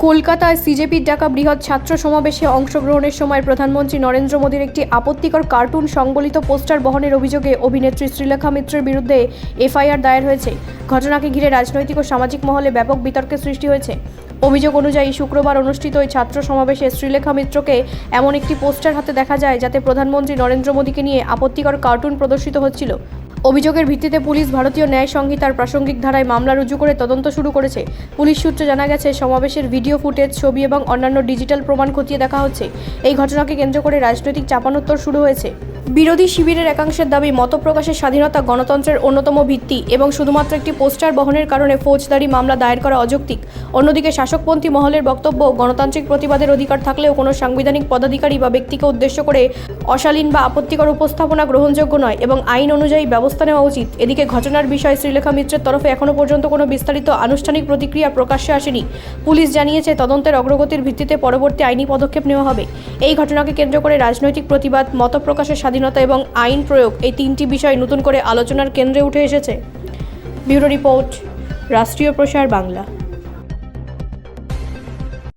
কলকাতায় সিজেপির ডাকা বৃহৎ ছাত্র সমাবেশে অংশগ্রহণের সময় প্রধানমন্ত্রী নরেন্দ্র মোদীর একটি আপত্তিকর কার্টুন সংবলিত পোস্টার বহনের অভিযোগে অভিনেত্রী শ্রীলেখা মিত্রের বিরুদ্ধে এফআইআর দায়ের হয়েছে। ঘটনাকে ঘিরে রাজনৈতিক ও সামাজিক মহলে ব্যাপক বিতর্কের সৃষ্টি হয়েছে। অভিযোগ অনুযায়ী শুক্রবার অনুষ্ঠিত ওই ছাত্র সমাবেশে শ্রীলেখা মিত্রকে এমন একটি পোস্টার হাতে দেখা যায় যাতে প্রধানমন্ত্রী নরেন্দ্র মোদীকে নিয়ে আপত্তিকর কার্টুন প্রদর্শিত হচ্ছিল। অভিযোগের ভিত্তিতে পুলিশ ভারতীয় ন্যায় সংহিতার প্রাসঙ্গিক ধারায় মামলা রুজু করে তদন্ত শুরু করেছে। পুলিশ সূত্রে জানা গেছে, সমাবেশের ভিডিও ফুটেজ, ছবি এবং অন্যান্য ডিজিটাল প্রমাণ খতিয়ে দেখা হচ্ছে। এই ঘটনাকে কেন্দ্র করে রাজনৈতিক চাপানোত্তর শুরু হয়েছে। বিরোধী শিবিরের একাংশের দাবি, মত প্রকাশের স্বাধীনতা গণতন্ত্রের অন্যতম ভিত্তি এবং শুধুমাত্র একটি পোস্টার বহনের কারণে ফৌজদারি মামলা দায়ের করা অযৌক্তিক। অন্যদিকে শাসকপন্থী মহলের বক্তব্য, গণতান্ত্রিক প্রতিবাদের অধিকার থাকলেও কোনো সাংবিধানিক পদাধিকারী বা ব্যক্তিকে উদ্দেশ্য করে অশালীন বা আপত্তিকর উপস্থাপনা গ্রহণযোগ্য নয় এবং আইন অনুযায়ী ব্যবস্থা নেওয়া উচিত। এদিকে ঘটনার বিষয়ে শ্রীলেখা মিত্রের তরফে এখনও পর্যন্ত কোনো বিস্তারিত আনুষ্ঠানিক প্রতিক্রিয়া প্রকাশ্যে আসেনি। পুলিশ জানিয়েছে, তদন্তের অগ্রগতির ভিত্তিতে পরবর্তী আইনি পদক্ষেপ নেওয়া হবে। এই ঘটনাকে কেন্দ্র করে রাজনৈতিক প্রতিবাদ, মত প্রকাশের স্বাধীনতা এবং আইন প্রয়োগ, এই তিনটি বিষয় নতুন করে আলোচনার কেন্দ্রে উঠে এসেছে। ব্যুরো রিপোর্ট, রাষ্ট্রীয় প্রসার বাংলা।